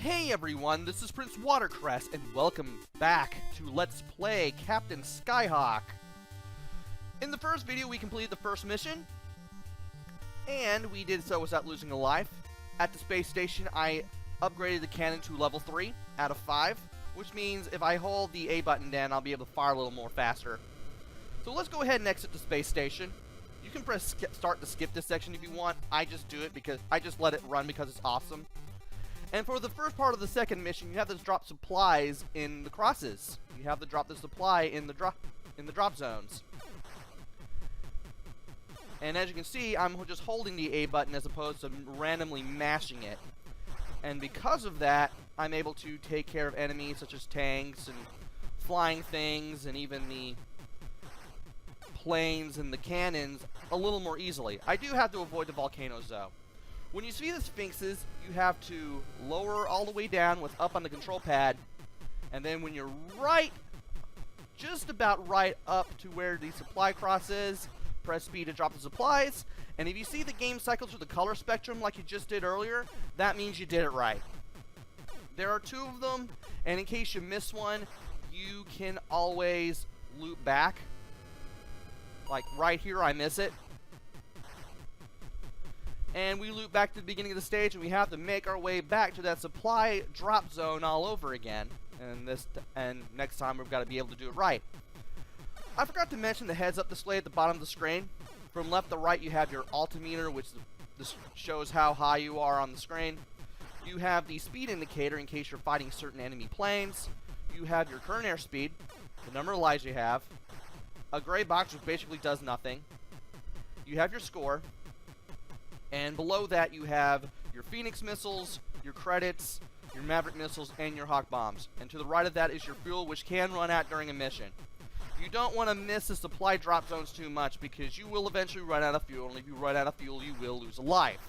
Hey everyone, this is PrinceWatercress, and welcome back to Let's Play Captain Skyhawk. In the first video, we completed the first mission, and we did so without losing a life. At the space station, I upgraded the cannon to level 3 out of 5, which means if I hold the A button down, I'll be able to fire a little more faster. So let's go ahead and exit the space station. You can press start to skip this section if you want. I just do it because I just let it run because it's awesome. And for the first part of the second mission, you have to drop supplies in the crosses. You have to drop the supply in the drop zones. And as you can see, I'm just holding the A button as opposed to randomly mashing it. And because of that, I'm able to take care of enemies such as tanks and flying things and even the planes and the cannons a little more easily. I do have to avoid the volcanoes though. When you see the Sphinxes, you have to lower all the way down with up on the control pad, and then when you're just about right up to where the supply cross is, press B to drop the supplies, and if you see the game cycle through the color spectrum like you just did earlier, that means you did it right. There are 2 of them, and in case you miss one, you can always loop back. Like right here, I miss it. And we loop back to the beginning of the stage, and we have to make our way back to that supply drop zone all over again. And next time we've got to be able to do it right. I forgot to mention the heads-up display at the bottom of the screen. From left to right, you have your altimeter, which this shows how high you are on the screen. You have the speed indicator in case you're fighting certain enemy planes. You have your current airspeed, the number of lives you have, a gray box which basically does nothing. You have your score. And below that, you have your Phoenix missiles, your credits, your Maverick missiles, and your Hawk bombs. And to the right of that is your fuel, which can run out during a mission. You don't want to miss the supply drop zones too much, because you will eventually run out of fuel, and if you run out of fuel, you will lose a life.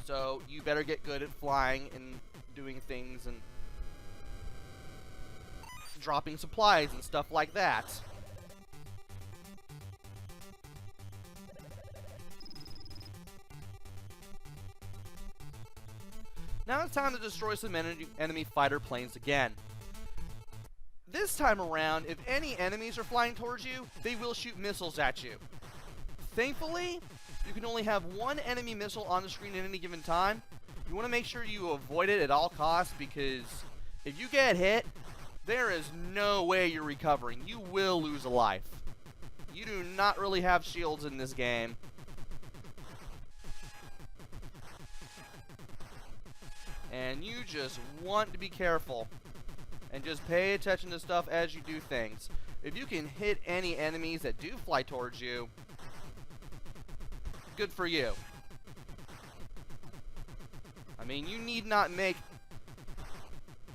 So, you better get good at flying and doing things and dropping supplies and stuff like that. Now it's time to destroy some enemy fighter planes again. This time around, if any enemies are flying towards you, they will shoot missiles at you. Thankfully, you can only have 1 enemy missile on the screen at any given time. You want to make sure you avoid it at all costs, because if you get hit, there is no way you're recovering. You will lose a life. You do not really have shields in this game. And you just want to be careful and just pay attention to stuff as you do things. If you can hit any enemies that do fly towards you, good for you. I mean, you need not make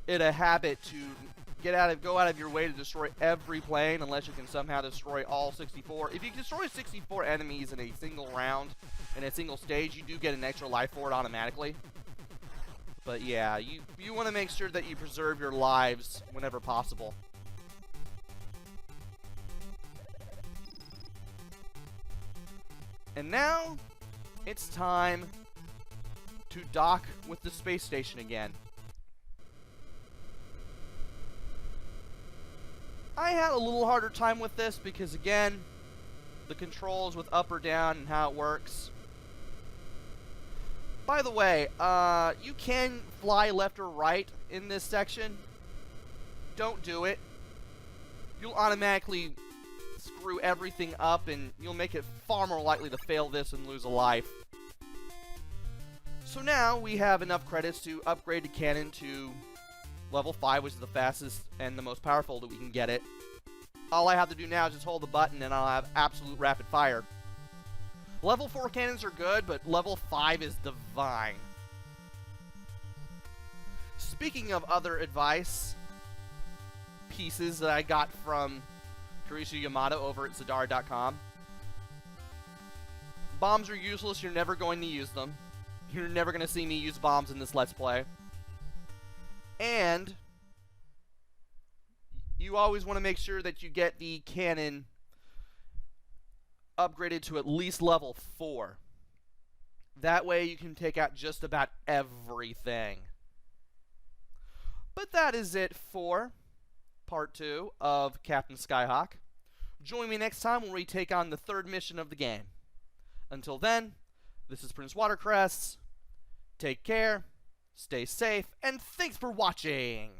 it a habit to go out of your way to destroy every plane unless you can somehow destroy all 64. If you destroy 64 enemies in a single round, in a single stage, you do get an extra life for it automatically. But yeah, you want to make sure that you preserve your lives whenever possible. And now, it's time to dock with the space station again. I had a little harder time with this because, again, the controls with up or down and how it works. By the way, you can fly left or right in this section. Don't do it. You'll automatically screw everything up, and you'll make it far more likely to fail this and lose a life. So now we have enough credits to upgrade the cannon to level 5, which is the fastest and the most powerful that we can get it. All I have to do now is just hold the button, and I'll have absolute rapid fire. Level 4 cannons are good, but level 5 is divine. Speaking of other advice pieces that I got from Karisu Yamada over at Zadara.com, bombs are useless. You're never going to use them. You're never going to see me use bombs in this Let's Play. And you always want to make sure that you get the cannon upgraded to at least level 4. That way you can take out just about everything. But that is it for part 2 of Captain Skyhawk. Join me next time when we take on the 3rd mission of the game. Until then, this is PrinceWatercress. Take care, stay safe, and thanks for watching!